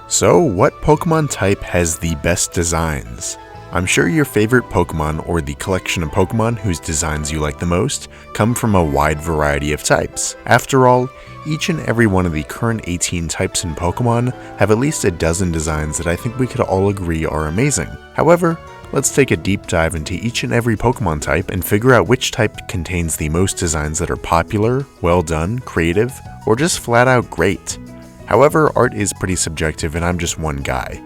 So, what Pokemon type has the best designs? I'm sure your favorite Pokemon, or the collection of Pokemon whose designs you like the most, come from a wide variety of types. After all, each and every one of the current 18 types in Pokemon have at least a dozen designs that I think we could all agree are amazing. However, let's take a deep dive into each and every Pokemon type and figure out which type contains the most designs that are popular, well done, creative, or just flat out great. However, art is pretty subjective and I'm just one guy.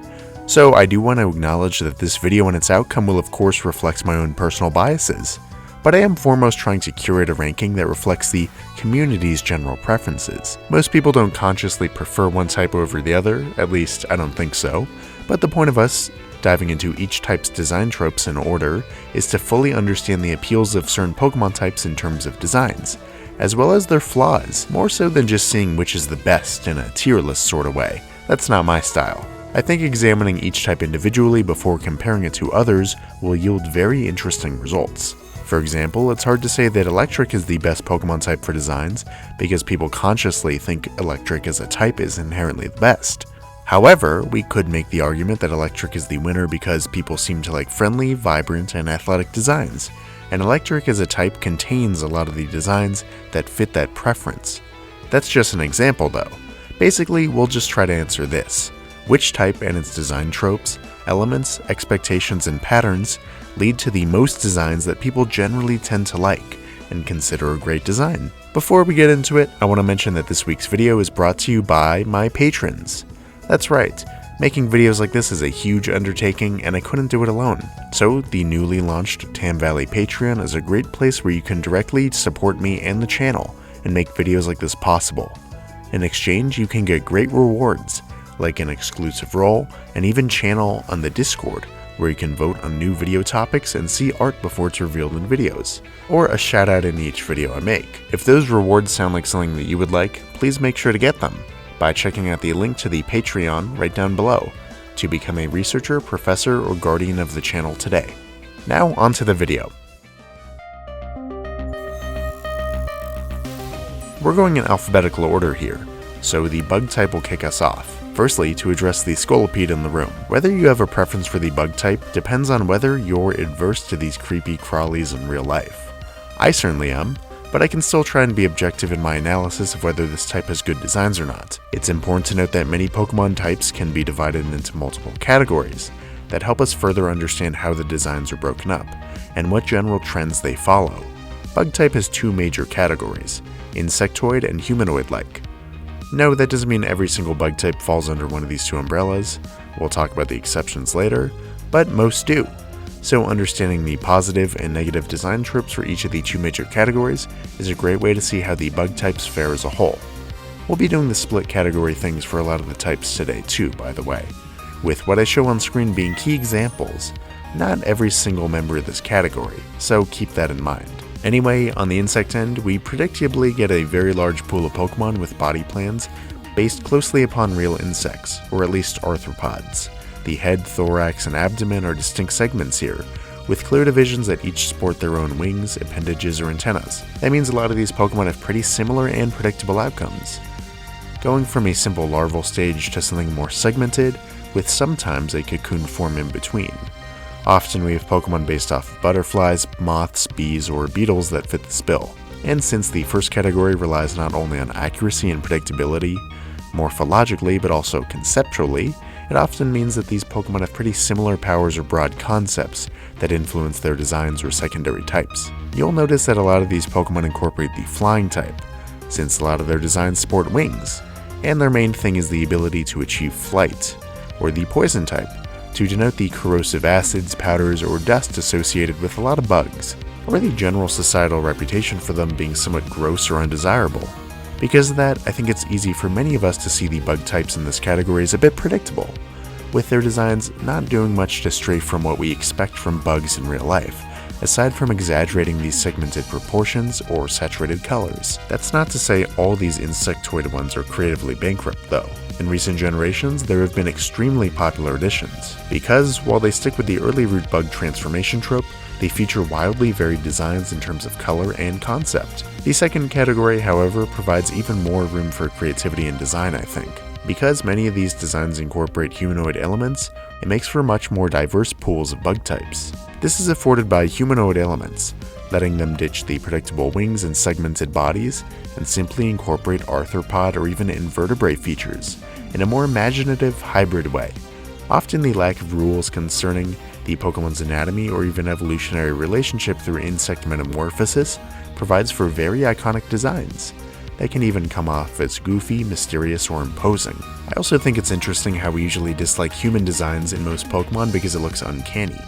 So I do want to acknowledge that this video and its outcome will of course reflect my own personal biases, but I am foremost trying to curate a ranking that reflects the community's general preferences. Most people don't consciously prefer one type over the other, at least I don't think so, but the point of us diving into each type's design tropes in order is to fully understand the appeals of certain Pokemon types in terms of designs, as well as their flaws, more so than just seeing which is the best in a tier list sort of way. That's not my style. I think examining each type individually before comparing it to others will yield very interesting results. For example, it's hard to say that Electric is the best Pokemon type for designs because people consciously think Electric as a type is inherently the best. However, we could make the argument that Electric is the winner because people seem to like friendly, vibrant, and athletic designs, and Electric as a type contains a lot of the designs that fit that preference. That's just an example though. Basically, we'll just try to answer this. Which type and its design tropes, elements, expectations, and patterns lead to the most designs that people generally tend to like and consider a great design? Before we get into it, I want to mention that this week's video is brought to you by my patrons. That's right, making videos like this is a huge undertaking and I couldn't do it alone. So the newly launched tamvalleyPavillion is a great place where you can directly support me and the channel and make videos like this possible. In exchange, you can get great rewards, like an exclusive role, and even channel on the Discord, where you can vote on new video topics and see art before it's revealed in videos, or a shout out in each video I make. If those rewards sound like something that you would like, please make sure to get them by checking out the link to the Patreon right down below to become a researcher, professor, or guardian of the channel today. Now onto the video. We're going in alphabetical order here, so the bug type will kick us off. Firstly, to address the Scolipede in the room. Whether you have a preference for the bug type depends on whether you're adverse to these creepy crawlies in real life. I certainly am, but I can still try and be objective in my analysis of whether this type has good designs or not. It's important to note that many Pokemon types can be divided into multiple categories that help us further understand how the designs are broken up and what general trends they follow. Bug type has two major categories, insectoid and humanoid-like. No, that doesn't mean every single bug type falls under one of these two umbrellas. We'll talk about the exceptions later, but most do. So understanding the positive and negative design tropes for each of the two major categories is a great way to see how the bug types fare as a whole. We'll be doing the split category things for a lot of the types today too, by the way, with what I show on screen being key examples, not every single member of this category, so keep that in mind. Anyway, on the insect end, we predictably get a very large pool of Pokemon with body plans based closely upon real insects, or at least arthropods. The head, thorax, and abdomen are distinct segments here, with clear divisions that each sport their own wings, appendages, or antennas. That means a lot of these Pokemon have pretty similar and predictable outcomes, going from a simple larval stage to something more segmented, with sometimes a cocoon form in between. Often we have Pokemon based off of butterflies, moths, bees, or beetles that fit this bill. And since the first category relies not only on accuracy and predictability, morphologically but also conceptually, it often means that these Pokemon have pretty similar powers or broad concepts that influence their designs or secondary types. You'll notice that a lot of these Pokemon incorporate the flying type, since a lot of their designs sport wings, and their main thing is the ability to achieve flight, or the poison type, to denote the corrosive acids, powders, or dust associated with a lot of bugs, or the general societal reputation for them being somewhat gross or undesirable. Because of that, I think it's easy for many of us to see the bug types in this category as a bit predictable, with their designs not doing much to stray from what we expect from bugs in real life, aside from exaggerating these segmented proportions or saturated colors. That's not to say all these insectoid ones are creatively bankrupt though. In recent generations, there have been extremely popular additions, because while they stick with the early root bug transformation trope, they feature wildly varied designs in terms of color and concept. The second category, however, provides even more room for creativity and design, I think. Because many of these designs incorporate humanoid elements, it makes for much more diverse pools of bug types. This is afforded by humanoid elements, letting them ditch the predictable wings and segmented bodies and simply incorporate arthropod or even invertebrate features in a more imaginative, hybrid way. Often the lack of rules concerning the Pokemon's anatomy or even evolutionary relationship through insect metamorphosis provides for very iconic designs. They can even come off as goofy, mysterious, or imposing. I also think it's interesting how we usually dislike human designs in most Pokemon because it looks uncanny.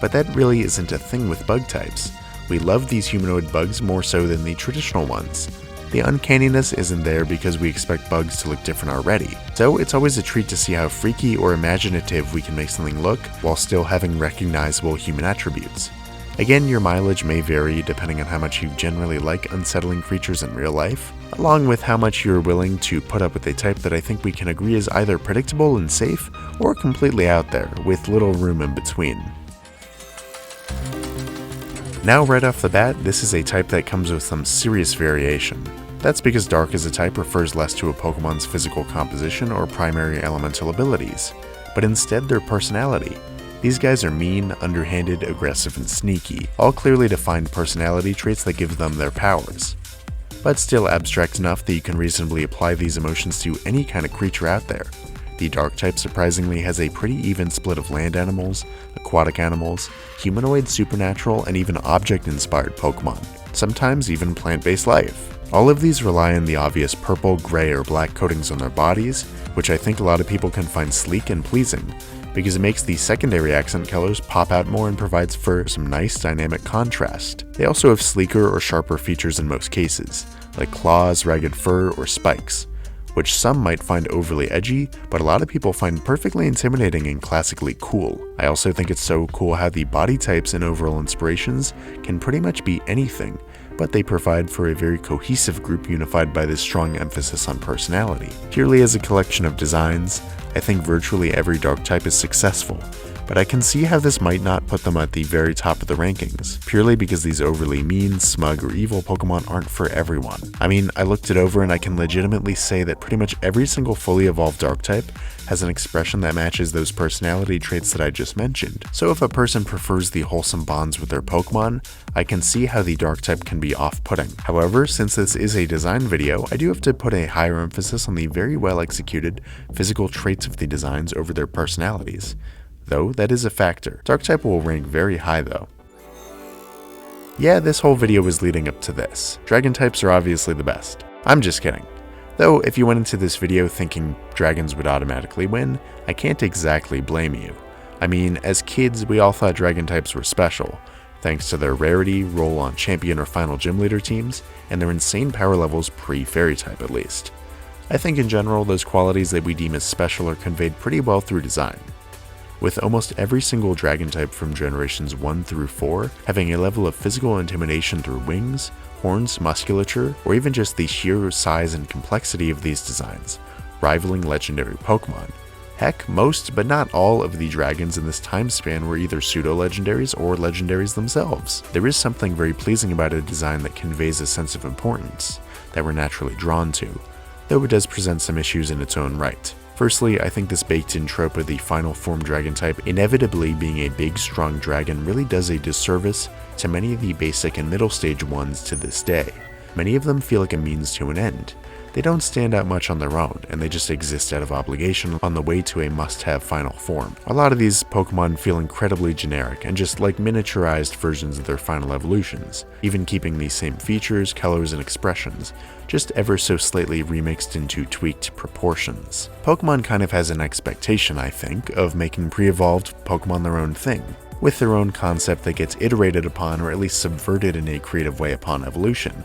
But that really isn't a thing with bug types. We love these humanoid bugs more so than the traditional ones. The uncanniness isn't there because we expect bugs to look different already. So it's always a treat to see how freaky or imaginative we can make something look while still having recognizable human attributes. Again, your mileage may vary depending on how much you generally like unsettling creatures in real life, along with how much you're willing to put up with a type that I think we can agree is either predictable and safe, or completely out there, with little room in between. Now right off the bat, this is a type that comes with some serious variation. That's because Dark as a type refers less to a Pokemon's physical composition or primary elemental abilities, but instead their personality. These guys are mean, underhanded, aggressive, and sneaky, all clearly defined personality traits that give them their powers. But still abstract enough that you can reasonably apply these emotions to any kind of creature out there. The Dark type surprisingly has a pretty even split of land animals, aquatic animals, humanoid, supernatural, and even object-inspired Pokemon, sometimes even plant-based life. All of these rely on the obvious purple, gray, or black coatings on their bodies, which I think a lot of people can find sleek and pleasing, because it makes the secondary accent colors pop out more and provides for some nice dynamic contrast. They also have sleeker or sharper features in most cases, like claws, ragged fur, or spikes, which some might find overly edgy, but a lot of people find perfectly intimidating and classically cool. I also think it's so cool how the body types and overall inspirations can pretty much be anything, but they provide for a very cohesive group unified by this strong emphasis on personality. Purely as a collection of designs, I think virtually every Dark type is successful, but I can see how this might not put them at the very top of the rankings, purely because these overly mean, smug, or evil Pokemon aren't for everyone. I mean, I looked it over and I can legitimately say that pretty much every single fully evolved Dark type has an expression that matches those personality traits that I just mentioned. So if a person prefers the wholesome bonds with their Pokemon, I can see how the Dark type can be off-putting. However, since this is a design video, I do have to put a higher emphasis on the very well executed physical traits of the designs over their personalities. Though that is a factor. Dark type will rank very high though. Yeah, this whole video was leading up to this. Dragon types are obviously the best. I'm just kidding. Though if you went into this video thinking dragons would automatically win, I can't exactly blame you. I mean, as kids we all thought dragon types were special, thanks to their rarity, role on champion or final gym leader teams, and their insane power levels pre-fairy type at least. I think in general those qualities that we deem as special are conveyed pretty well through design, with almost every single dragon type from generations 1 through 4 having a level of physical intimidation through wings, horns, musculature, or even just the sheer size and complexity of these designs, rivaling legendary Pokemon. Heck, most but not all of the dragons in this time span were either pseudo-legendaries or legendaries themselves. There is something very pleasing about a design that conveys a sense of importance that we're naturally drawn to, though it does present some issues in its own right. Firstly, I think this baked-in trope of the final form dragon type inevitably being a big, strong dragon really does a disservice to many of the basic and middle stage ones to this day. Many of them feel like a means to an end. They don't stand out much on their own, and they just exist out of obligation on the way to a must-have final form. A lot of these Pokemon feel incredibly generic and just like miniaturized versions of their final evolutions, even keeping the same features, colors, and expressions, just ever so slightly remixed into tweaked proportions. Pokemon kind of has an expectation, I think, of making pre-evolved Pokemon their own thing, with their own concept that gets iterated upon or at least subverted in a creative way upon evolution.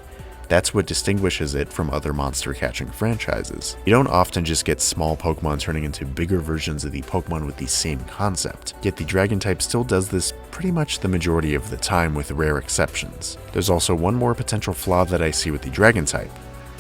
That's what distinguishes it from other monster-catching franchises. You don't often just get small Pokemon turning into bigger versions of the Pokemon with the same concept, yet the Dragon type still does this pretty much the majority of the time with rare exceptions. There's also one more potential flaw that I see with the Dragon type: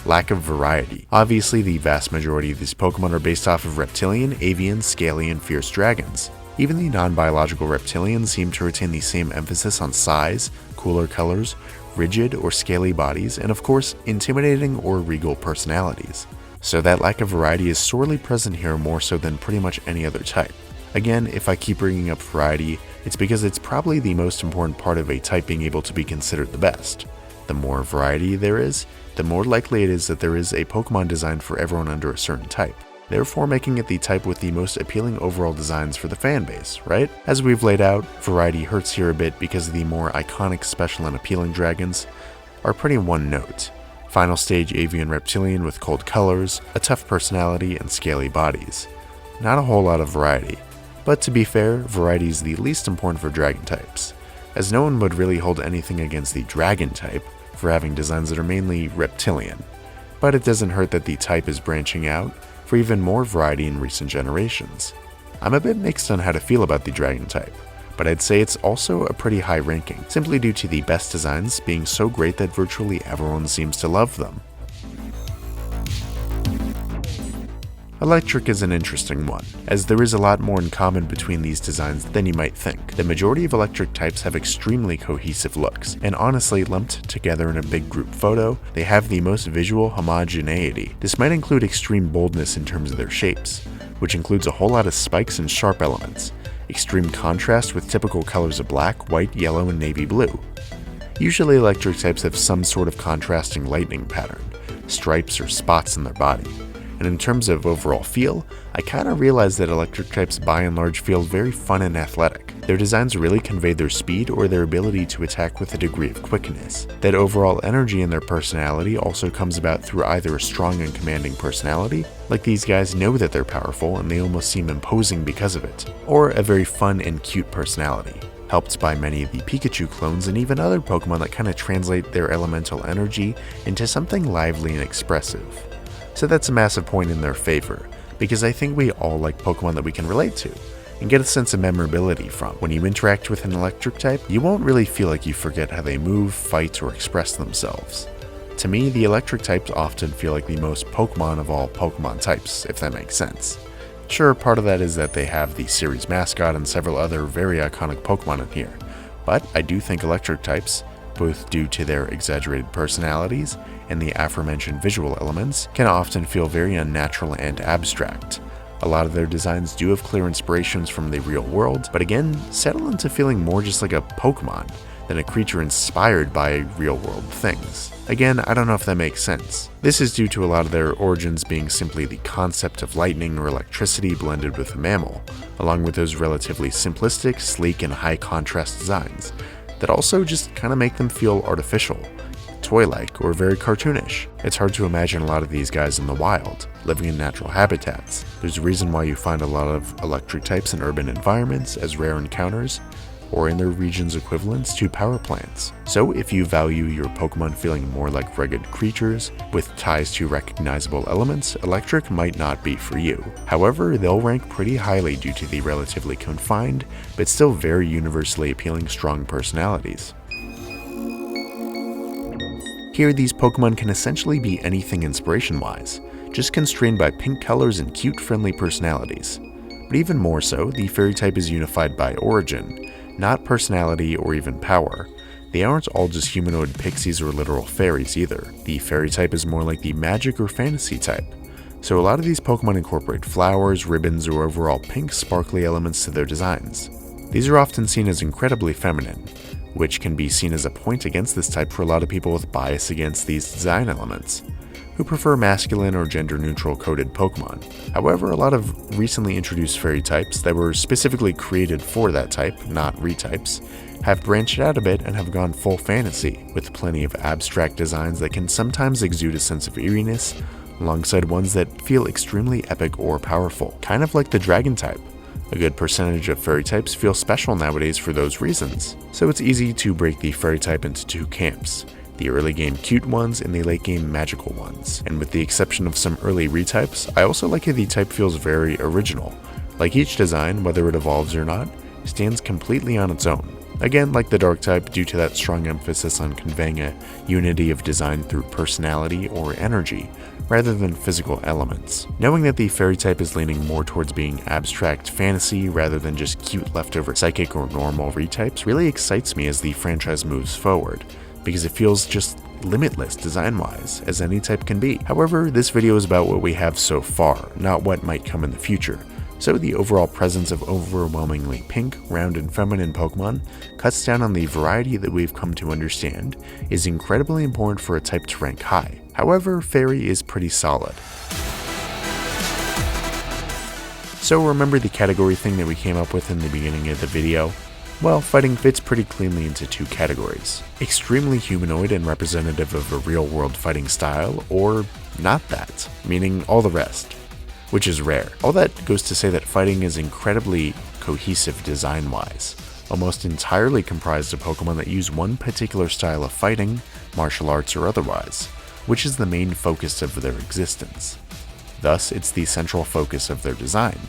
lack of variety. Obviously, the vast majority of these Pokemon are based off of reptilian, avian, scaly, and fierce dragons. Even the non-biological reptilians seem to retain the same emphasis on size, cooler colors, rigid or scaly bodies, and of course, intimidating or regal personalities. So that lack of variety is sorely present here, more so than pretty much any other type. Again, if I keep bringing up variety, it's because it's probably the most important part of a type being able to be considered the best. The more variety there is, the more likely it is that there is a Pokemon designed for everyone under a certain type, therefore making it the type with the most appealing overall designs for the fanbase, right? As we've laid out, variety hurts here a bit because the more iconic, special, and appealing dragons are pretty one note. Final stage avian reptilian with cold colors, a tough personality, and scaly bodies. Not a whole lot of variety, but to be fair, variety is the least important for dragon types, as no one would really hold anything against the dragon type for having designs that are mainly reptilian. But it doesn't hurt that the type is branching out for even more variety in recent generations. I'm a bit mixed on how to feel about the dragon type, but I'd say it's also a pretty high ranking, simply due to the best designs being so great that virtually everyone seems to love them. Electric is an interesting one, as there is a lot more in common between these designs than you might think. The majority of electric types have extremely cohesive looks, and honestly, lumped together in a big group photo, they have the most visual homogeneity. This might include extreme boldness in terms of their shapes, which includes a whole lot of spikes and sharp elements, extreme contrast with typical colors of black, white, yellow, and navy blue. Usually electric types have some sort of contrasting lightning pattern, stripes or spots in their body. And in terms of overall feel, I kinda realized that electric types by and large feel very fun and athletic. Their designs really convey their speed or their ability to attack with a degree of quickness. That overall energy in their personality also comes about through either a strong and commanding personality, like these guys know that they're powerful and they almost seem imposing because of it, or a very fun and cute personality, helped by many of the Pikachu clones and even other Pokemon that kind of translate their elemental energy into something lively and expressive. So that's a massive point in their favor, because I think we all like Pokemon that we can relate to, and get a sense of memorability from. When you interact with an electric type, you won't really feel like you forget how they move, fight, or express themselves. To me, the electric types often feel like the most Pokemon of all Pokemon types, if that makes sense. Sure, part of that is that they have the series mascot and several other very iconic Pokemon in here, but I do think electric types, both due to their exaggerated personalities and the aforementioned visual elements, can often feel very unnatural and abstract. A lot of their designs do have clear inspirations from the real world, but again, settle into feeling more just like a Pokemon than a creature inspired by real world things. Again, I don't know if that makes sense. This is due to a lot of their origins being simply the concept of lightning or electricity blended with a mammal, along with those relatively simplistic, sleek, and high contrast designs that also just kind of make them feel artificial, toy-like, or very cartoonish. It's hard to imagine a lot of these guys in the wild, living in natural habitats. There's a reason why you find a lot of electric types in urban environments as rare encounters, or in their region's equivalents to power plants. So if you value your Pokemon feeling more like rugged creatures with ties to recognizable elements, electric might not be for you. However, they'll rank pretty highly due to the relatively confined, but still very universally appealing strong personalities. Here, these Pokemon can essentially be anything inspiration-wise, just constrained by pink colors and cute, friendly personalities. But even more so, the fairy type is unified by origin, not personality or even power. They aren't all just humanoid pixies or literal fairies either. The fairy type is more like the magic or fantasy type. So a lot of these Pokemon incorporate flowers, ribbons, or overall pink sparkly elements to their designs. These are often seen as incredibly feminine, which can be seen as a point against this type for a lot of people with bias against these design elements, who prefer masculine or gender-neutral coded Pokemon. However, a lot of recently introduced fairy types that were specifically created for that type, not retypes, have branched out a bit and have gone full fantasy, with plenty of abstract designs that can sometimes exude a sense of eeriness, alongside ones that feel extremely epic or powerful, kind of like the dragon type. A good percentage of fairy types feel special nowadays for those reasons, so it's easy to break the fairy type into two camps: the early game cute ones and the late game magical ones. And with the exception of some early retypes, I also like how the type feels very original. Like each design, whether it evolves or not, stands completely on its own. Again, like the dark type, due to that strong emphasis on conveying a unity of design through personality or energy, rather than physical elements. Knowing that the fairy type is leaning more towards being abstract fantasy rather than just cute leftover psychic or normal retypes really excites me as the franchise moves forward, because it feels just limitless design-wise, as any type can be. However, this video is about what we have so far, not what might come in the future. So the overall presence of overwhelmingly pink, round, and feminine Pokemon cuts down on the variety that we've come to understand is incredibly important for a type to rank high. However, Fairy is pretty solid. So remember the category thing that we came up with in the beginning of the video? Well, fighting fits pretty cleanly into two categories. Extremely humanoid and representative of a real-world fighting style, or not that, meaning all the rest, which is rare. All that goes to say that fighting is incredibly cohesive design-wise, almost entirely comprised of Pokemon that use one particular style of fighting, martial arts or otherwise, which is the main focus of their existence. Thus, it's the central focus of their design,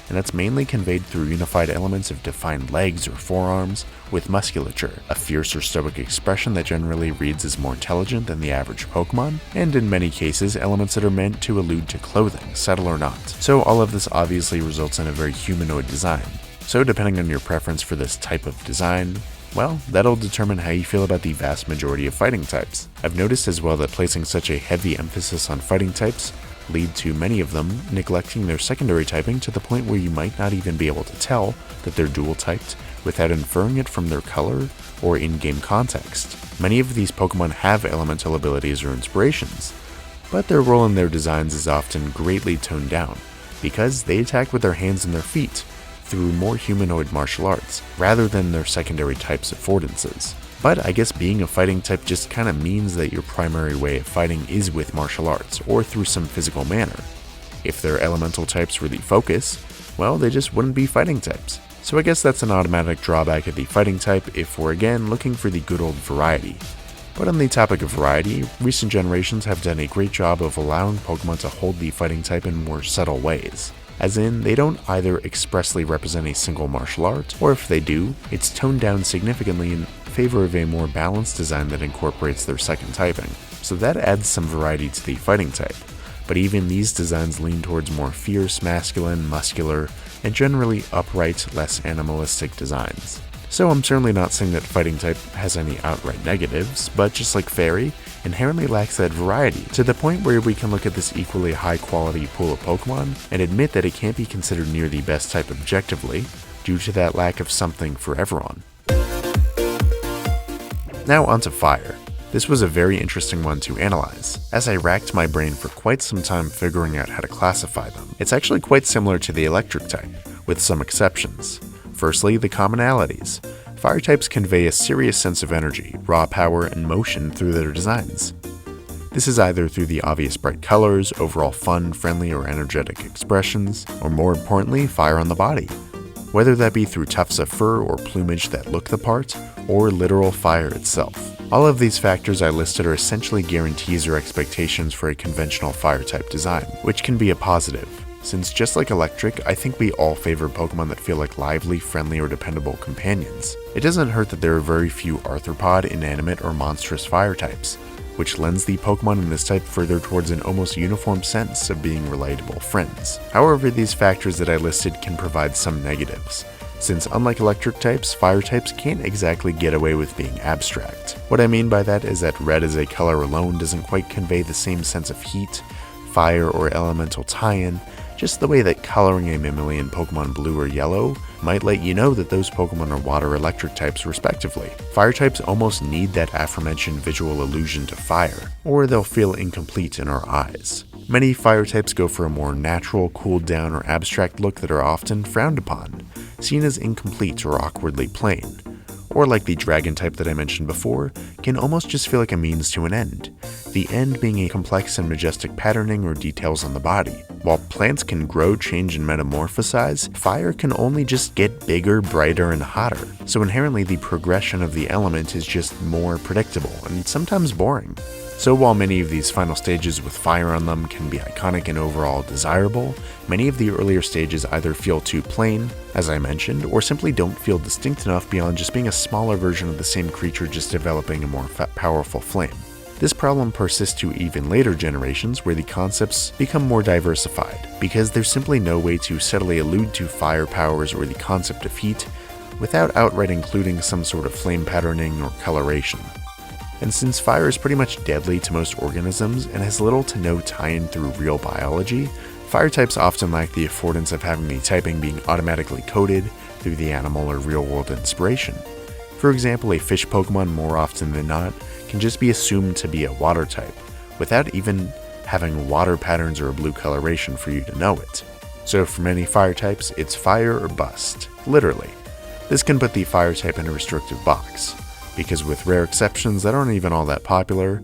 and that's mainly conveyed through unified elements of defined legs or forearms with musculature, a fierce or stoic expression that generally reads as more intelligent than the average Pokemon, and in many cases, elements that are meant to allude to clothing, subtle or not. So all of this obviously results in a very humanoid design. So depending on your preference for this type of design, well, that'll determine how you feel about the vast majority of fighting types. I've noticed as well that placing such a heavy emphasis on fighting types lead to many of them neglecting their secondary typing to the point where you might not even be able to tell that they're dual typed without inferring it from their color or in-game context. Many of these Pokemon have elemental abilities or inspirations, but their role in their designs is often greatly toned down because they attack with their hands and their feet through more humanoid martial arts rather than their secondary types affordances. But I guess being a fighting type just kinda means that your primary way of fighting is with martial arts, or through some physical manner. If their elemental types were the focus, well, they just wouldn't be fighting types. So I guess that's an automatic drawback of the fighting type if we're again looking for the good old variety. But on the topic of variety, recent generations have done a great job of allowing Pokemon to hold the fighting type in more subtle ways. As in, they don't either expressly represent a single martial art, or if they do, it's toned down significantly in favor of a more balanced design that incorporates their second typing. So that adds some variety to the fighting type, but even these designs lean towards more fierce, masculine, muscular, and generally upright, less animalistic designs. So I'm certainly not saying that fighting type has any outright negatives, but just like Fairy, inherently lacks that variety, to the point where we can look at this equally high quality pool of Pokemon and admit that it can't be considered near the best type objectively, due to that lack of something for everyone. Now onto Fire. This was a very interesting one to analyze, as I racked my brain for quite some time figuring out how to classify them. It's actually quite similar to the Electric type, with some exceptions. Firstly, the commonalities. Fire types convey a serious sense of energy, raw power, and motion through their designs. This is either through the obvious bright colors, overall fun, friendly, or energetic expressions, or more importantly, fire on the body. Whether that be through tufts of fur or plumage that look the part, or literal fire itself. All of these factors I listed are essentially guarantees or expectations for a conventional fire type design, which can be a positive. Since just like Electric, I think we all favor Pokemon that feel like lively, friendly, or dependable companions. It doesn't hurt that there are very few arthropod, inanimate, or monstrous fire types, which lends the Pokemon in this type further towards an almost uniform sense of being relatable friends. However, these factors that I listed can provide some negatives, since unlike Electric types, fire types can't exactly get away with being abstract. What I mean by that is that red as a color alone doesn't quite convey the same sense of heat, fire, or elemental tie-in, just the way that coloring a mammalian Pokemon blue or yellow might let you know that those Pokemon are water electric types respectively. Fire types almost need that aforementioned visual allusion to fire, or they'll feel incomplete in our eyes. Many fire types go for a more natural, cooled down, or abstract look that are often frowned upon, seen as incomplete or awkwardly plain. Or like the dragon type that I mentioned before, can almost just feel like a means to an end, the end being a complex and majestic patterning or details on the body. While plants can grow, change, and metamorphosize, fire can only just get bigger, brighter, and hotter, so inherently the progression of the element is just more predictable and sometimes boring. So while many of these final stages with fire on them can be iconic and overall desirable, many of the earlier stages either feel too plain, as I mentioned, or simply don't feel distinct enough beyond just being a smaller version of the same creature just developing a more powerful flame. This problem persists to even later generations where the concepts become more diversified, because there's simply no way to subtly allude to fire powers or the concept of heat without outright including some sort of flame patterning or coloration. And since fire is pretty much deadly to most organisms and has little to no tie-in through real biology, fire types often lack the affordance of having the typing being automatically coded through the animal or real-world inspiration. For example, a fish Pokemon more often than not can just be assumed to be a water type, without even having water patterns or a blue coloration for you to know it. So for many fire types, it's fire or bust, literally. This can put the fire type in a restrictive box, because with rare exceptions that aren't even all that popular,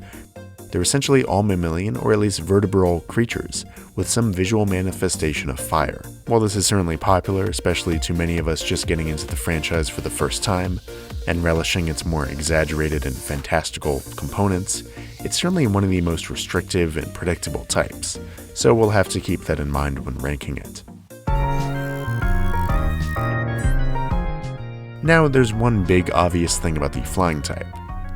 they're essentially all mammalian or at least vertebral creatures with some visual manifestation of fire. While this is certainly popular, especially to many of us just getting into the franchise for the first time and relishing its more exaggerated and fantastical components, it's certainly one of the most restrictive and predictable types, so we'll have to keep that in mind when ranking it. Now, there's one big obvious thing about the flying type.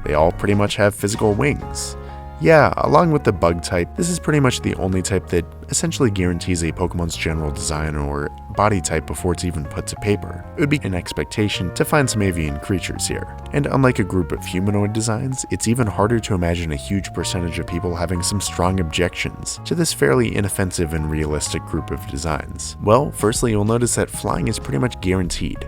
They all pretty much have physical wings. Yeah, along with the bug type, this is pretty much the only type that essentially guarantees a Pokemon's general design or body type before it's even put to paper. It would be an expectation to find some avian creatures here. And unlike a group of humanoid designs, it's even harder to imagine a huge percentage of people having some strong objections to this fairly inoffensive and realistic group of designs. Well, firstly, you'll notice that flying is pretty much guaranteed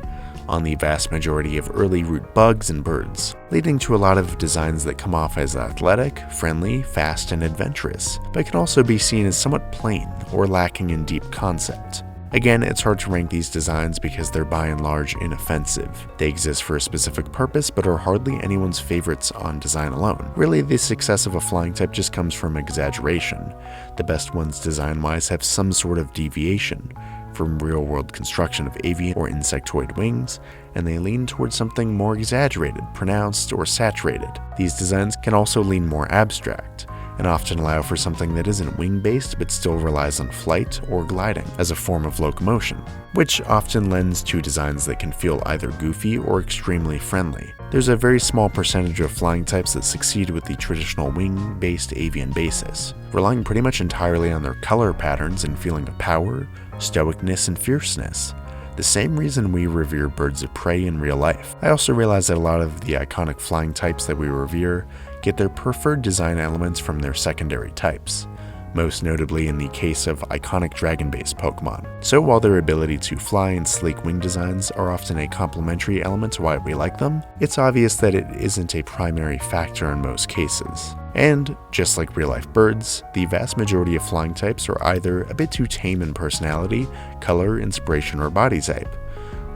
on the vast majority of early root bugs and birds, leading to a lot of designs that come off as athletic, friendly, fast, and adventurous, but can also be seen as somewhat plain or lacking in deep concept. Again, it's hard to rank these designs because they're by and large inoffensive. They exist for a specific purpose, but are hardly anyone's favorites on design alone. Really, the success of a flying type just comes from exaggeration. The best ones design-wise have some sort of deviation from real-world construction of avian or insectoid wings, and they lean towards something more exaggerated, pronounced, or saturated. These designs can also lean more abstract, and often allow for something that isn't wing-based but still relies on flight or gliding as a form of locomotion, which often lends to designs that can feel either goofy or extremely friendly. There's a very small percentage of flying types that succeed with the traditional wing-based avian basis, relying pretty much entirely on their color patterns and feeling of power, stoicness, and fierceness. The same reason we revere birds of prey in real life. I also realize that a lot of the iconic flying types that we revere get their preferred design elements from their secondary types, most notably in the case of iconic dragon-based Pokemon. So while their ability to fly and sleek wing designs are often a complementary element to why we like them, it's obvious that it isn't a primary factor in most cases. And, just like real-life birds, the vast majority of flying types are either a bit too tame in personality, color, inspiration, or body type,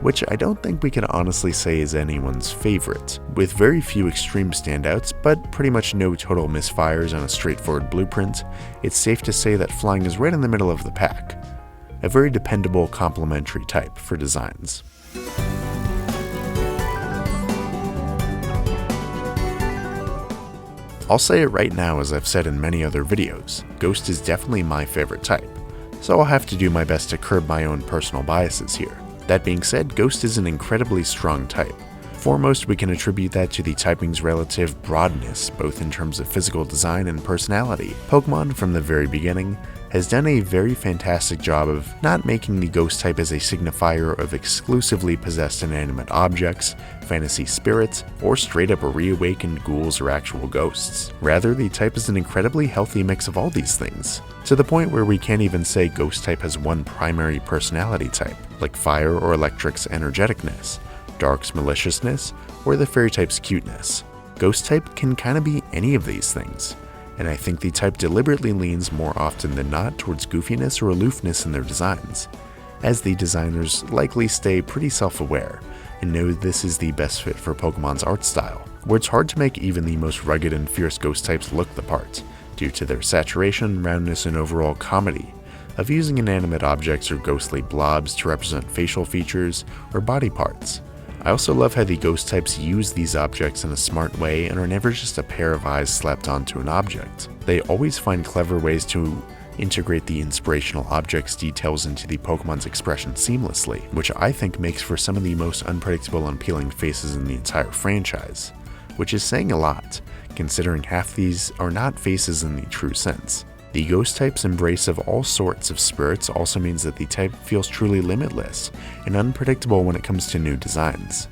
which I don't think we can honestly say is anyone's favorite. With very few extreme standouts, but pretty much no total misfires on a straightforward blueprint, it's safe to say that flying is right in the middle of the pack. A very dependable complementary type for designs. I'll say it right now, as I've said in many other videos, Ghost is definitely my favorite type, so I'll have to do my best to curb my own personal biases here. That being said, Ghost is an incredibly strong type. Foremost, we can attribute that to the typing's relative broadness, both in terms of physical design and personality. Pokemon, from the very beginning, has done a very fantastic job of not making the Ghost type as a signifier of exclusively possessed inanimate objects, fantasy spirits, or straight up reawakened ghouls or actual ghosts. Rather, the type is an incredibly healthy mix of all these things, to the point where we can't even say Ghost type has one primary personality type, like Fire or Electric's energeticness, Dark's maliciousness, or the Fairy type's cuteness. Ghost type can kinda be any of these things, and I think the type deliberately leans more often than not towards goofiness or aloofness in their designs, as the designers likely stay pretty self-aware and know this is the best fit for Pokemon's art style, where it's hard to make even the most rugged and fierce Ghost types look the part, due to their saturation, roundness, and overall comedy of using inanimate objects or ghostly blobs to represent facial features or body parts. I also love how the Ghost types use these objects in a smart way and are never just a pair of eyes slapped onto an object. They always find clever ways to integrate the inspirational object's details into the Pokemon's expression seamlessly, which I think makes for some of the most unpredictable and appealing faces in the entire franchise, which is saying a lot, considering half these are not faces in the true sense. The Ghost type's embrace of all sorts of spirits also means that the type feels truly limitless and unpredictable when it comes to new designs.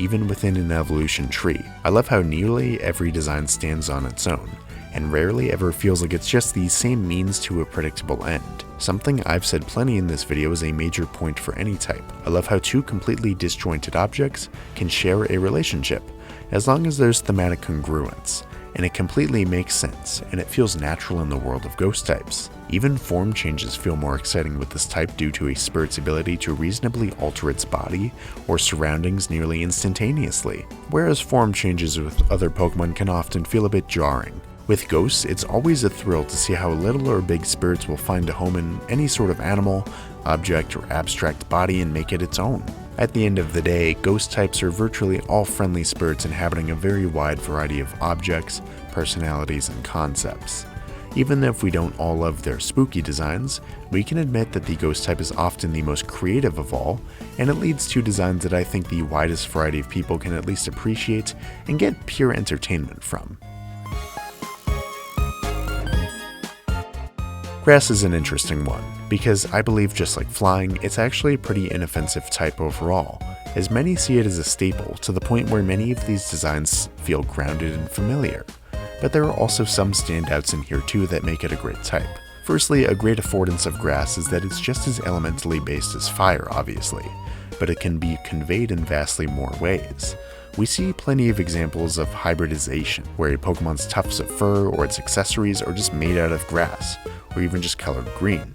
even within an evolution tree. I love how nearly every design stands on its own, and rarely ever feels like it's just the same means to a predictable end. Something I've said plenty in this video is a major point for any type. I love how two completely disjointed objects can share a relationship, as long as there's thematic congruence, and it completely makes sense, and it feels natural in the world of ghost types. Even form changes feel more exciting with this type due to a spirit's ability to reasonably alter its body or surroundings nearly instantaneously, whereas form changes with other Pokemon can often feel a bit jarring. With ghosts, it's always a thrill to see how little or big spirits will find a home in any sort of animal, object, or abstract body and make it its own. At the end of the day, ghost types are virtually all friendly spirits inhabiting a very wide variety of objects, personalities, and concepts. Even if we don't all love their spooky designs, we can admit that the ghost type is often the most creative of all, and it leads to designs that I think the widest variety of people can at least appreciate and get pure entertainment from. Grass is an interesting one, because I believe just like flying, it's actually a pretty inoffensive type overall, as many see it as a staple to the point where many of these designs feel grounded and familiar. But there are also some standouts in here too that make it a great type. Firstly, a great affordance of grass is that it's just as elementally based as fire, obviously, but it can be conveyed in vastly more ways. We see plenty of examples of hybridization, where a Pokemon's tufts of fur or its accessories are just made out of grass, or even just colored green,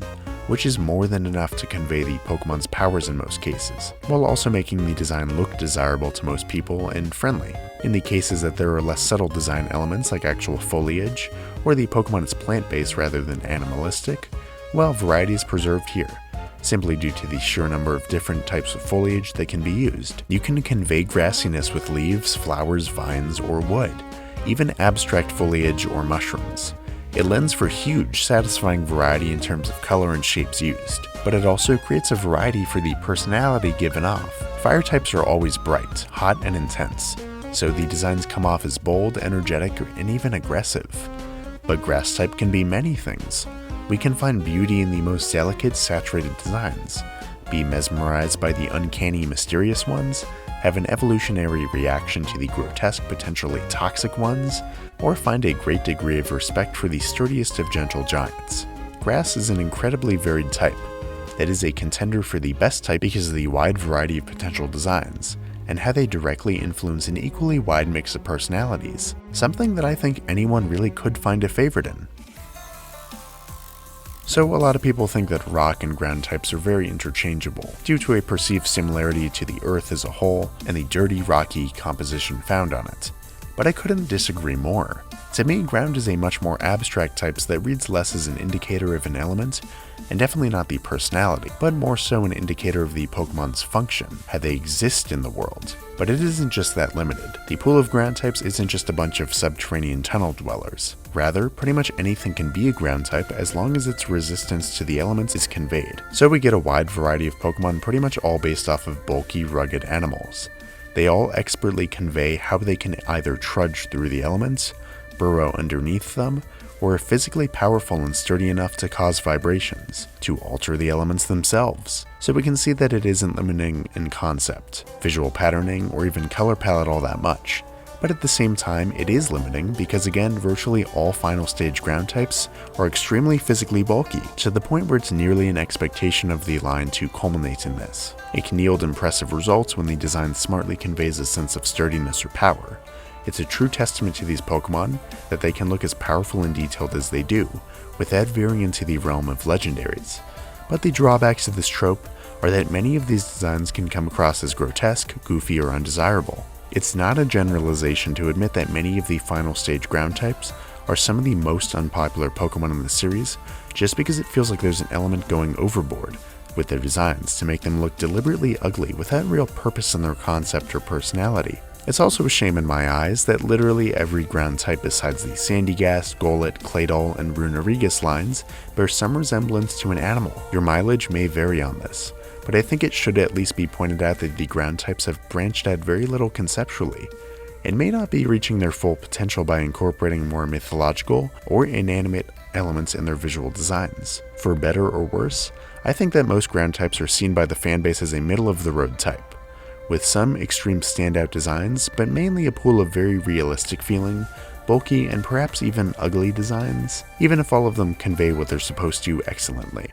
which is more than enough to convey the Pokemon's powers in most cases, while also making the design look desirable to most people and friendly. In the cases that there are less subtle design elements like actual foliage, or the Pokemon is plant-based rather than animalistic, well, variety is preserved here, simply due to the sheer number of different types of foliage that can be used. You can convey grassiness with leaves, flowers, vines, or wood, even abstract foliage or mushrooms. It lends for huge, satisfying variety in terms of color and shapes used, but it also creates a variety for the personality given off. Fire types are always bright, hot, and intense, so the designs come off as bold, energetic, and even aggressive. But grass type can be many things. We can find beauty in the most delicate, saturated designs, be mesmerized by the uncanny, mysterious ones, have an evolutionary reaction to the grotesque, potentially toxic ones, or find a great degree of respect for the sturdiest of gentle giants. Grass is an incredibly varied type that is a contender for the best type because of the wide variety of potential designs, and how they directly influence an equally wide mix of personalities, something that I think anyone really could find a favorite in. So a lot of people think that rock and ground types are very interchangeable, due to a perceived similarity to the earth as a whole and the dirty, rocky composition found on it. But I couldn't disagree more. To me, ground is a much more abstract type that reads less as an indicator of an element, and definitely not the personality, but more so an indicator of the Pokemon's function, how they exist in the world. But it isn't just that limited. The pool of ground types isn't just a bunch of subterranean tunnel dwellers. Rather, pretty much anything can be a ground type as long as its resistance to the elements is conveyed. So we get a wide variety of Pokemon pretty much all based off of bulky, rugged animals. They all expertly convey how they can either trudge through the elements, burrow underneath them, or are physically powerful and sturdy enough to cause vibrations, to alter the elements themselves. So we can see that it isn't limiting in concept, visual patterning, or even color palette all that much. But at the same time, it is limiting because again, virtually all final stage ground types are extremely physically bulky, to the point where it's nearly an expectation of the line to culminate in this. It can yield impressive results when the design smartly conveys a sense of sturdiness or power. It's a true testament to these Pokemon that they can look as powerful and detailed as they do, without veering into the realm of legendaries. But the drawbacks of this trope are that many of these designs can come across as grotesque, goofy, or undesirable. It's not a generalization to admit that many of the final stage ground types are some of the most unpopular Pokemon in the series, just because it feels like there's an element going overboard with their designs to make them look deliberately ugly without real purpose in their concept or personality. It's also a shame in my eyes that literally every ground type besides the Sandygast, Golett, Claydol, and Runerigus lines bears some resemblance to an animal. Your mileage may vary on this, but I think it should at least be pointed out that the ground types have branched out very little conceptually, and may not be reaching their full potential by incorporating more mythological or inanimate elements in their visual designs. For better or worse, I think that most ground types are seen by the fanbase as a middle-of-the-road type, with some extreme standout designs, but mainly a pool of very realistic feeling, bulky, and perhaps even ugly designs, even if all of them convey what they're supposed to excellently.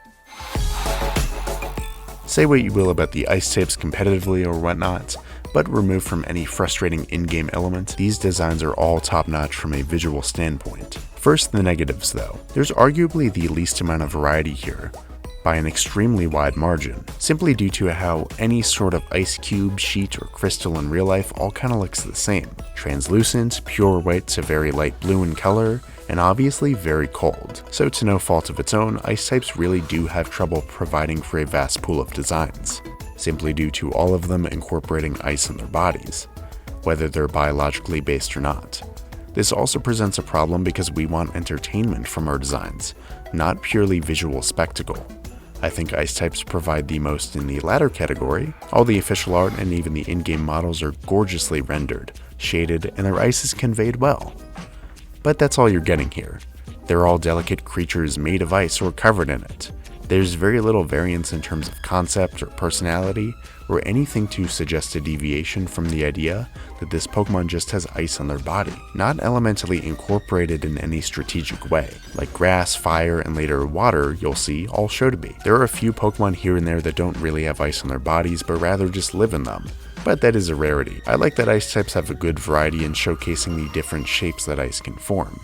Say what you will about the ice types competitively or whatnot, but removed from any frustrating in-game element, these designs are all top-notch from a visual standpoint. First, the negatives though. There's arguably the least amount of variety here, by an extremely wide margin, simply due to how any sort of ice cube, sheet, or crystal in real life all kinda looks the same. Translucent, pure white to very light blue in color, and obviously very cold. So to no fault of its own, ice types really do have trouble providing for a vast pool of designs, simply due to all of them incorporating ice in their bodies, whether they're biologically based or not. This also presents a problem because we want entertainment from our designs, not purely visual spectacle. I think ice types provide the most in the latter category. All the official art and even the in-game models are gorgeously rendered, shaded, and their ice is conveyed well. But that's all you're getting here. They're all delicate creatures made of ice or covered in it. There's very little variance in terms of concept or personality, or anything to suggest a deviation from the idea that this Pokemon just has ice on their body, not elementally incorporated in any strategic way, like grass, fire, and later water, you'll see, all show to be. There are a few Pokemon here and there that don't really have ice on their bodies, but rather just live in them. But that is a rarity. I like that ice types have a good variety in showcasing the different shapes that ice can form,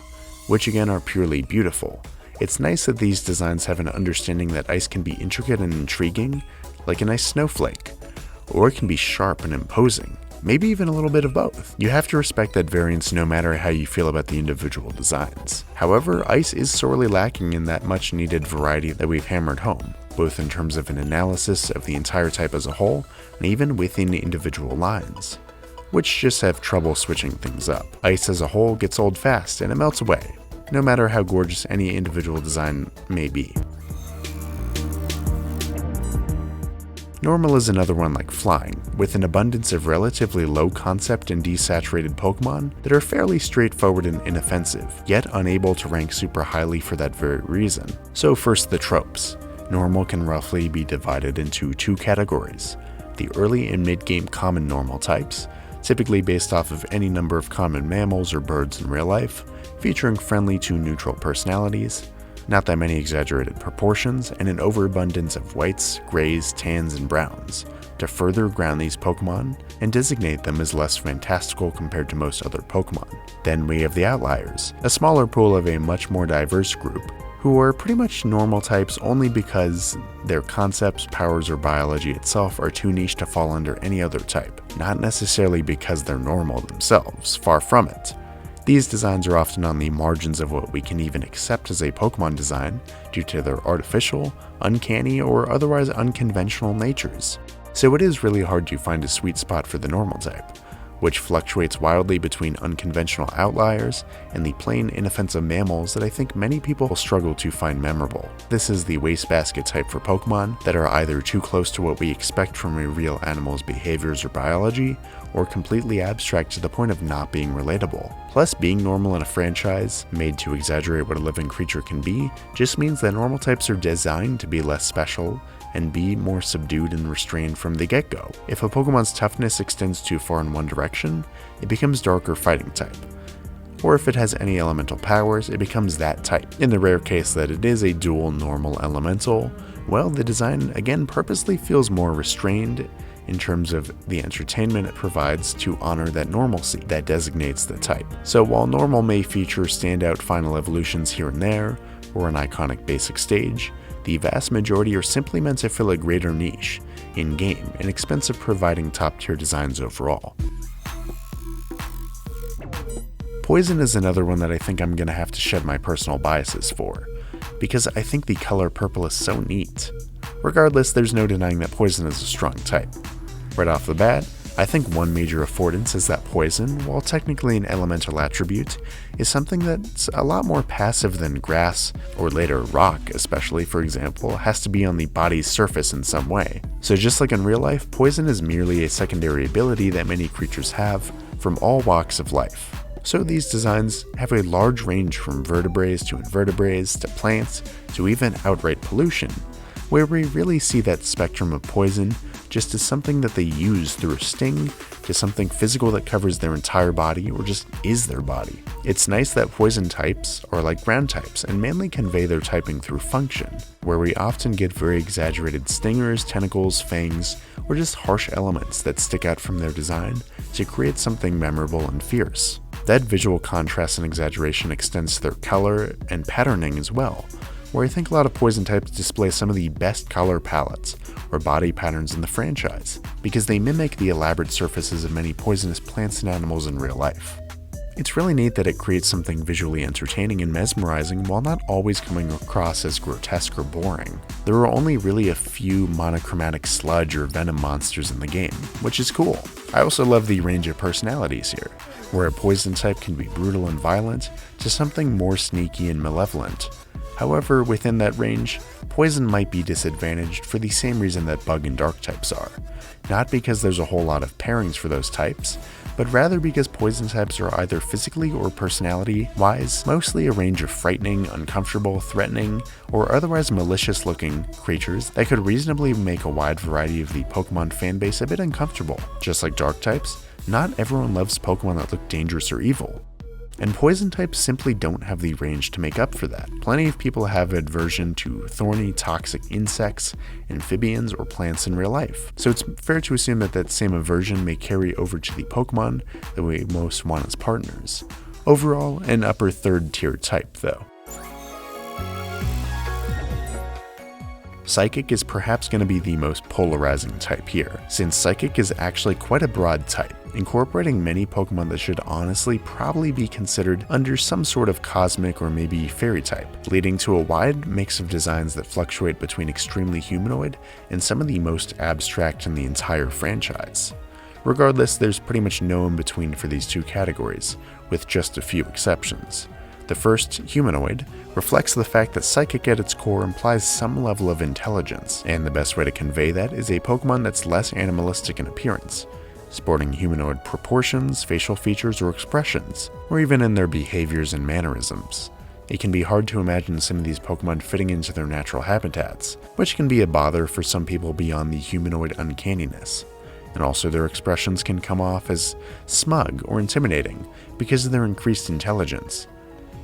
which again are purely beautiful. It's nice that these designs have an understanding that ice can be intricate and intriguing, like a nice snowflake, or it can be sharp and imposing, maybe even a little bit of both. You have to respect that variance no matter how you feel about the individual designs. However, ice is sorely lacking in that much needed variety that we've hammered home, both in terms of an analysis of the entire type as a whole, and even within individual lines, which just have trouble switching things up. Ice as a whole gets old fast and it melts away, no matter how gorgeous any individual design may be. Normal is another one like flying, with an abundance of relatively low concept and desaturated Pokemon that are fairly straightforward and inoffensive, yet unable to rank super highly for that very reason. So first, the tropes. Normal can roughly be divided into two categories: the early and mid-game common normal types, typically based off of any number of common mammals or birds in real life, featuring friendly to neutral personalities, not that many exaggerated proportions, and an overabundance of whites, grays, tans, and browns, to further ground these Pokemon and designate them as less fantastical compared to most other Pokemon. Then we have the outliers, a smaller pool of a much more diverse group, who are pretty much normal types only because their concepts, powers, or biology itself are too niche to fall under any other type, not necessarily because they're normal themselves, far from it. These designs are often on the margins of what we can even accept as a Pokemon design due to their artificial, uncanny, or otherwise unconventional natures. So it is really hard to find a sweet spot for the normal type, which fluctuates wildly between unconventional outliers and the plain inoffensive mammals that I think many people will struggle to find memorable. This is the wastebasket type for Pokemon that are either too close to what we expect from a real animal's behaviors or biology, or completely abstract to the point of not being relatable. Plus, being normal in a franchise made to exaggerate what a living creature can be just means that normal types are designed to be less special and be more subdued and restrained from the get-go. If a Pokemon's toughness extends too far in one direction, it becomes darker fighting type. Or if it has any elemental powers, it becomes that type. In the rare case that it is a dual normal elemental, well, the design again purposely feels more restrained in terms of the entertainment it provides to honor that normalcy that designates the type. So while normal may feature standout final evolutions here and there, or an iconic basic stage, the vast majority are simply meant to fill a greater niche in-game and expense of providing top-tier designs overall. Poison is another one that I think I'm gonna have to shed my personal biases for, because I think the color purple is so neat. Regardless, there's no denying that Poison is a strong type. Right off the bat, I think one major affordance is that Poison, while technically an elemental attribute, is something that's a lot more passive than grass, or later rock especially for example, has to be on the body's surface in some way. So just like in real life, Poison is merely a secondary ability that many creatures have from all walks of life. So these designs have a large range from vertebrates to invertebrates to plants to even outright pollution, where we really see that spectrum of poison just as something that they use through a sting, to something physical that covers their entire body or just is their body. It's nice that poison types are like ground types and mainly convey their typing through function, where we often get very exaggerated stingers, tentacles, fangs, or just harsh elements that stick out from their design to create something memorable and fierce. That visual contrast and exaggeration extends to their color and patterning as well, where I think a lot of poison types display some of the best color palettes or body patterns in the franchise, because they mimic the elaborate surfaces of many poisonous plants and animals in real life. It's really neat that it creates something visually entertaining and mesmerizing while not always coming across as grotesque or boring. There are only really a few monochromatic sludge or venom monsters in the game, which is cool. I also love the range of personalities here, where a poison type can be brutal and violent to something more sneaky and malevolent. However, within that range, poison might be disadvantaged for the same reason that bug and dark types are. Not because there's a whole lot of pairings for those types, but rather because poison types are either physically or personality-wise mostly a range of frightening, uncomfortable, threatening, or otherwise malicious-looking creatures that could reasonably make a wide variety of the Pokemon fanbase a bit uncomfortable. Just like dark types, not everyone loves Pokemon that look dangerous or evil. And poison types simply don't have the range to make up for that. Plenty of people have aversion to thorny, toxic insects, amphibians, or plants in real life. So it's fair to assume that that same aversion may carry over to the Pokemon that we most want as partners. Overall, an upper third tier type though. Psychic is perhaps going to be the most polarizing type here, since Psychic is actually quite a broad type, incorporating many Pokemon that should honestly probably be considered under some sort of cosmic or maybe fairy type, leading to a wide mix of designs that fluctuate between extremely humanoid and some of the most abstract in the entire franchise. Regardless, there's pretty much no in between for these two categories, with just a few exceptions. The first, humanoid, reflects the fact that Psychic at its core implies some level of intelligence, and the best way to convey that is a Pokemon that's less animalistic in appearance, sporting humanoid proportions, facial features, or expressions, or even in their behaviors and mannerisms. It can be hard to imagine some of these Pokemon fitting into their natural habitats, which can be a bother for some people beyond the humanoid uncanniness. And also their expressions can come off as smug or intimidating because of their increased intelligence.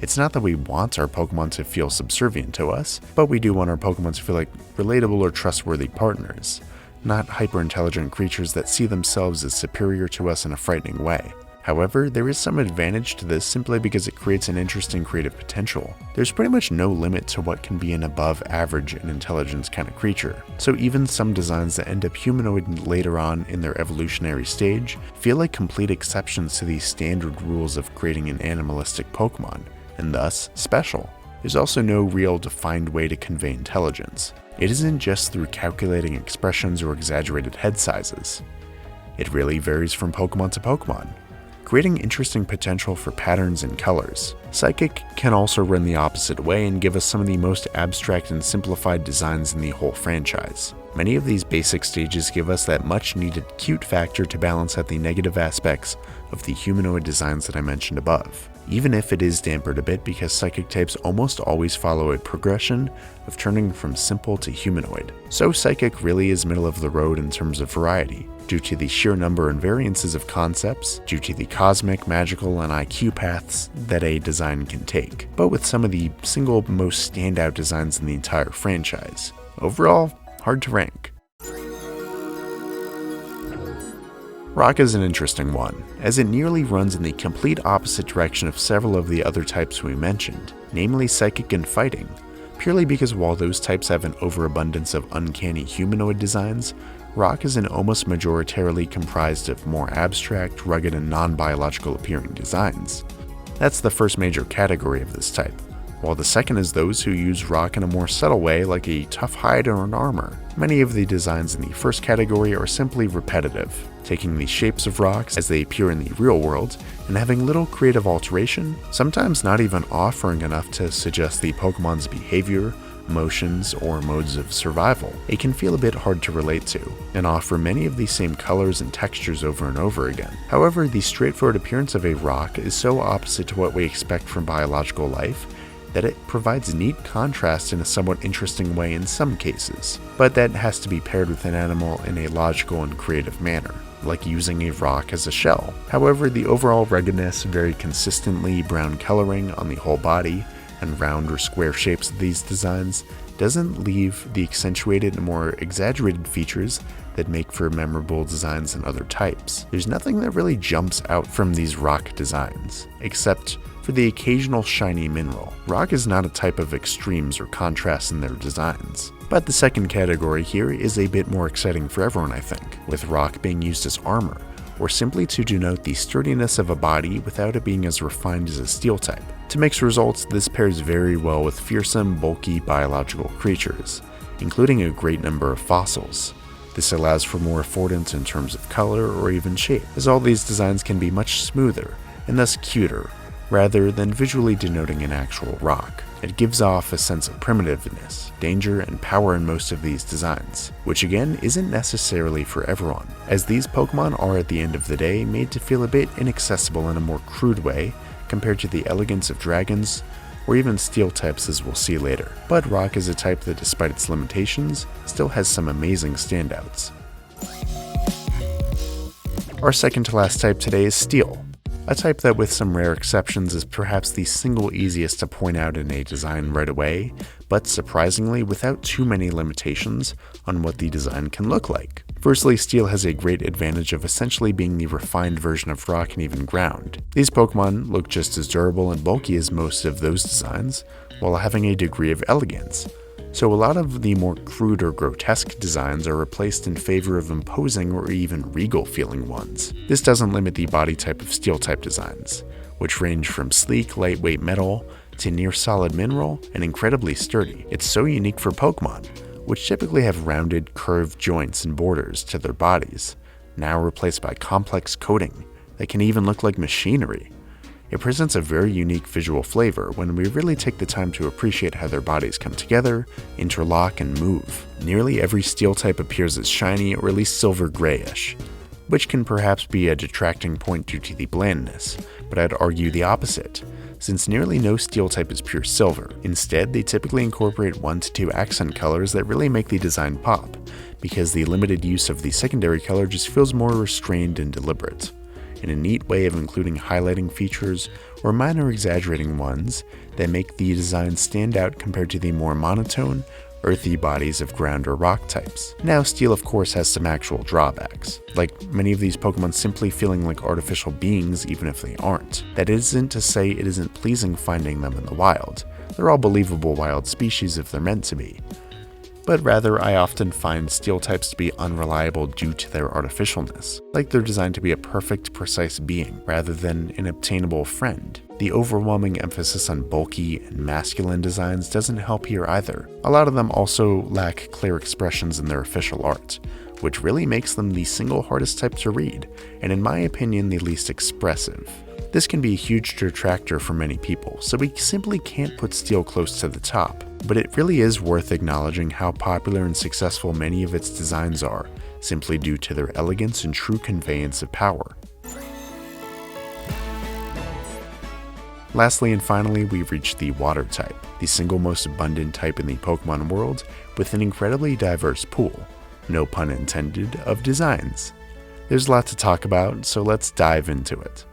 It's not that we want our Pokemon to feel subservient to us, but we do want our Pokemon to feel like relatable or trustworthy partners, not hyper-intelligent creatures that see themselves as superior to us in a frightening way. However, there is some advantage to this simply because it creates an interesting creative potential. There's pretty much no limit to what can be an above average in intelligence kind of creature, so even some designs that end up humanoid later on in their evolutionary stage feel like complete exceptions to these standard rules of creating an animalistic Pokemon, and thus special. There's also no real defined way to convey intelligence. It isn't just through calculating expressions or exaggerated head sizes. It really varies from Pokemon to Pokemon, creating interesting potential for patterns and colors. Psychic can also run the opposite way and give us some of the most abstract and simplified designs in the whole franchise. Many of these basic stages give us that much needed cute factor to balance out the negative aspects of the humanoid designs that I mentioned above, even if it is dampened a bit because Psychic types almost always follow a progression of turning from simple to humanoid. So Psychic really is middle of the road in terms of variety, due to the sheer number and variances of concepts, due to the cosmic, magical, and IQ paths that a design can take, but with some of the single most standout designs in the entire franchise. Overall, hard to rank. Rock is an interesting one, as it nearly runs in the complete opposite direction of several of the other types we mentioned, namely Psychic and Fighting, purely because while those types have an overabundance of uncanny humanoid designs, Rock is almost majoritarily comprised of more abstract, rugged, and non-biological appearing designs. That's the first major category of this type, while the second is those who use rock in a more subtle way like a tough hide or an armor. Many of the designs in the first category are simply repetitive, taking the shapes of rocks as they appear in the real world and having little creative alteration, sometimes not even offering enough to suggest the Pokemon's behavior, emotions, or modes of survival. It can feel a bit hard to relate to, and offer many of the same colors and textures over and over again. However, the straightforward appearance of a rock is so opposite to what we expect from biological life that it provides neat contrast in a somewhat interesting way in some cases, but that has to be paired with an animal in a logical and creative manner, like using a rock as a shell. However, the overall ruggedness, very consistently brown coloring on the whole body, and round or square shapes of these designs doesn't leave the accentuated and more exaggerated features that make for memorable designs in other types. There's nothing that really jumps out from these rock designs, except for the occasional shiny mineral. Rock is not a type of extremes or contrasts in their designs. But the second category here is a bit more exciting for everyone, I think, with rock being used as armor, or simply to denote the sturdiness of a body without it being as refined as a steel type. To mix results, this pairs very well with fearsome, bulky biological creatures, including a great number of fossils. This allows for more affordance in terms of color or even shape, as all these designs can be much smoother and thus cuter, rather than visually denoting an actual rock. It gives off a sense of primitiveness, danger, and power in most of these designs, which again isn't necessarily for everyone, as these Pokemon are at the end of the day made to feel a bit inaccessible in a more crude way compared to the elegance of dragons or even steel types, as we'll see later. But rock is a type that, despite its limitations, still has some amazing standouts. Our second to last type today is steel, a type that, with some rare exceptions, is perhaps the single easiest to point out in a design right away, but surprisingly without too many limitations on what the design can look like. Firstly, steel has a great advantage of essentially being the refined version of rock and even ground. These Pokemon look just as durable and bulky as most of those designs, while having a degree of elegance. So a lot of the more crude or grotesque designs are replaced in favor of imposing or even regal feeling ones. This doesn't limit the body type of steel type designs, which range from sleek, lightweight metal to near solid mineral and incredibly sturdy. It's so unique for Pokemon, which typically have rounded, curved joints and borders to their bodies, now replaced by complex coating that can even look like machinery. It presents a very unique visual flavor when we really take the time to appreciate how their bodies come together, interlock, and move. Nearly every steel type appears as shiny or at least silver grayish, which can perhaps be a detracting point due to the blandness, but I'd argue the opposite, since nearly no steel type is pure silver. Instead, they typically incorporate 1 to 2 accent colors that really make the design pop, because the limited use of the secondary color just feels more restrained and deliberate, in a neat way of including highlighting features or minor exaggerating ones that make the design stand out compared to the more monotone, earthy bodies of ground or rock types. Now, steel of course has some actual drawbacks, like many of these Pokemon simply feeling like artificial beings even if they aren't. That isn't to say it isn't pleasing finding them in the wild. They're all believable wild species if they're meant to be. But rather, I often find steel types to be unreliable due to their artificialness, like they're designed to be a perfect, precise being, rather than an obtainable friend. The overwhelming emphasis on bulky and masculine designs doesn't help here either. A lot of them also lack clear expressions in their official art, which really makes them the single hardest type to read, and in my opinion, the least expressive. This can be a huge detractor for many people, so we simply can't put steel close to the top. But it really is worth acknowledging how popular and successful many of its designs are, simply due to their elegance and true conveyance of power. Lastly and finally, we've reached the water type, the single most abundant type in the Pokemon world, with an incredibly diverse pool, no pun intended, of designs. There's a lot to talk about, so let's dive into it.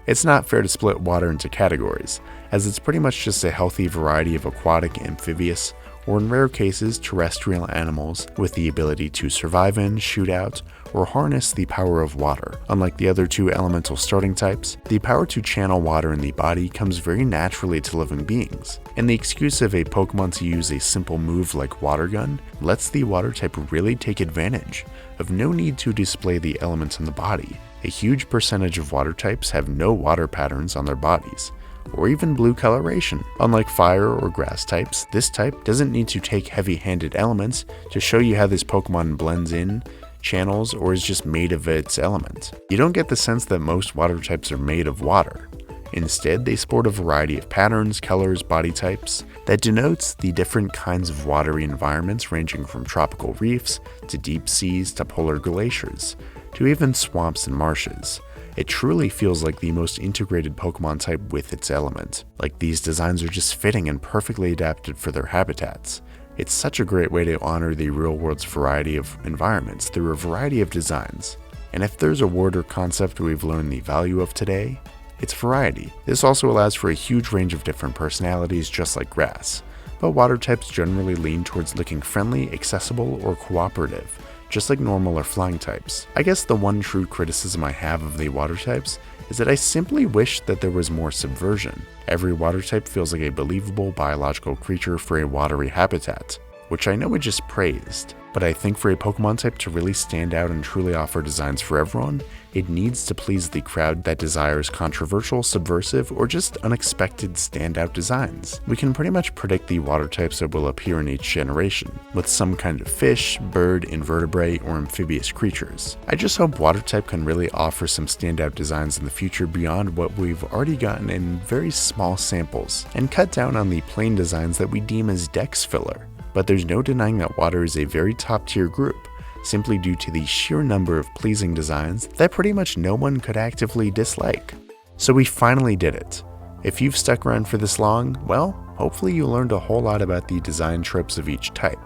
It's not fair to split water into categories, as it's pretty much just a healthy variety of aquatic, amphibious, or in rare cases terrestrial animals with the ability to survive in, shoot out, or harness the power of water. Unlike the other two elemental starting types, the power to channel water in the body comes very naturally to living beings, and the excuse of a Pokemon to use a simple move like Water Gun lets the water type really take advantage of no need to display the elements in the body. A huge percentage of water types have no water patterns on their bodies, or even blue coloration. Unlike fire or grass types, this type doesn't need to take heavy-handed elements to show you how this Pokemon blends in, channels, or is just made of its element. You don't get the sense that most water types are made of water. Instead, they sport a variety of patterns, colors, body types that denotes the different kinds of watery environments ranging from tropical reefs to deep seas to polar glaciers, to even swamps and marshes, It truly feels like the most integrated Pokemon type with its element. Like these designs are just fitting and perfectly adapted for their habitats. It's such a great way to honor the real world's variety of environments through a variety of designs. And if there's a word or concept we've learned the value of today, it's variety. This also allows for a huge range of different personalities just like grass. But water types generally lean towards looking friendly, accessible, or cooperative, just like normal or flying types. I guess the one true criticism I have of the water types is that I simply wish that there was more subversion. Every water type feels like a believable biological creature for a watery habitat, which I know we just praised, but I think for a Pokemon type to really stand out and truly offer designs for everyone, it needs to please the crowd that desires controversial, subversive, or just unexpected standout designs. We can pretty much predict the water types that will appear in each generation, with some kind of fish, bird, invertebrate, or amphibious creatures. I just hope water type can really offer some standout designs in the future beyond what we've already gotten in very small samples, and cut down on the plain designs that we deem as dex filler. But there's no denying that water is a very top tier group, simply due to the sheer number of pleasing designs that pretty much no one could actively dislike. So we finally did it. If you've stuck around for this long, well, hopefully you learned a whole lot about the design tropes of each type.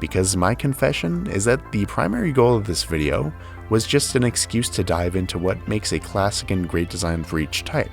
Because my confession is that the primary goal of this video was just an excuse to dive into what makes a classic and great design for each type.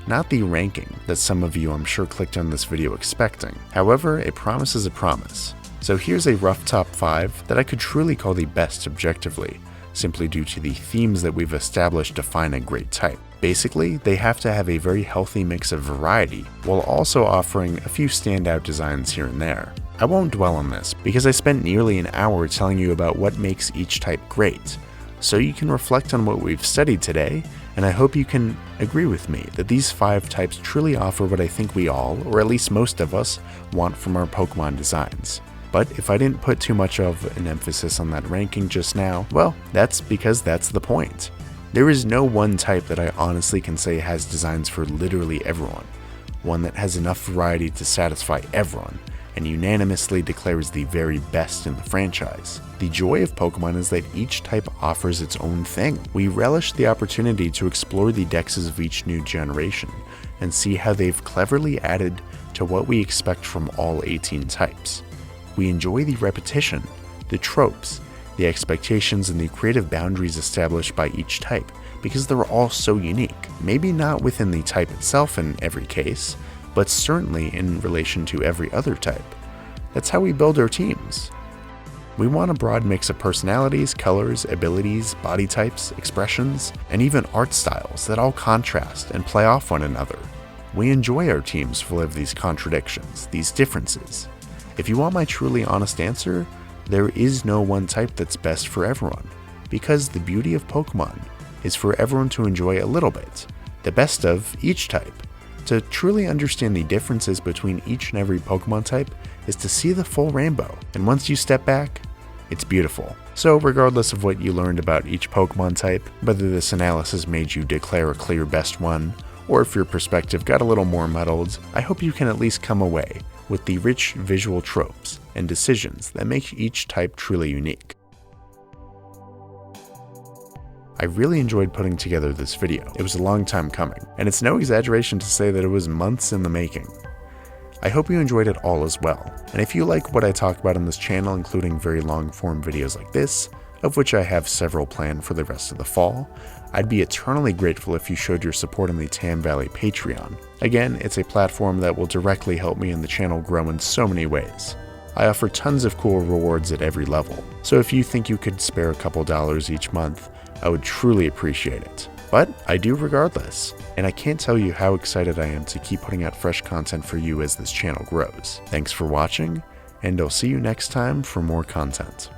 Not the ranking that some of you I'm sure clicked on this video expecting. However, a promise is a promise. So here's a rough top 5 that I could truly call the best objectively, simply due to the themes that we've established define a great type. Basically, they have to have a very healthy mix of variety, while also offering a few standout designs here and there. I won't dwell on this, because I spent nearly an hour telling you about what makes each type great, so you can reflect on what we've studied today, and I hope you can agree with me that these 5 types truly offer what I think we all, or at least most of us, want from our Pokemon designs. But if I didn't put too much of an emphasis on that ranking just now, well, that's because that's the point. There is no one type that I honestly can say has designs for literally everyone, one that has enough variety to satisfy everyone, and unanimously declares the very best in the franchise. The joy of Pokemon is that each type offers its own thing. We relish the opportunity to explore the dexes of each new generation, and see how they've cleverly added to what we expect from all 18 types. We enjoy the repetition, the tropes, the expectations, and the creative boundaries established by each type, because they're all so unique. Maybe not within the type itself in every case, but certainly in relation to every other type. That's how we build our teams. We want a broad mix of personalities, colors, abilities, body types, expressions, and even art styles that all contrast and play off one another. We enjoy our teams full of these contradictions, these differences. If you want my truly honest answer, there is no one type that's best for everyone, because the beauty of Pokemon is for everyone to enjoy a little bit, the best of each type. To truly understand the differences between each and every Pokemon type is to see the full rainbow, and once you step back, it's beautiful. So regardless of what you learned about each Pokemon type, whether this analysis made you declare a clear best one, or if your perspective got a little more muddled, I hope you can at least come away with the rich visual tropes and decisions that make each type truly unique. I really enjoyed putting together this video. It was a long time coming, and it's no exaggeration to say that it was months in the making. I hope you enjoyed it all as well, and if you like what I talk about on this channel, including very long form videos like this, of which I have several planned for the rest of the fall, I'd be eternally grateful if you showed your support on the Tam Valley Patreon. Again, it's a platform that will directly help me and the channel grow in so many ways. I offer tons of cool rewards at every level, so if you think you could spare a couple dollars each month, I would truly appreciate it. But I do regardless, and I can't tell you how excited I am to keep putting out fresh content for you as this channel grows. Thanks for watching, and I'll see you next time for more content.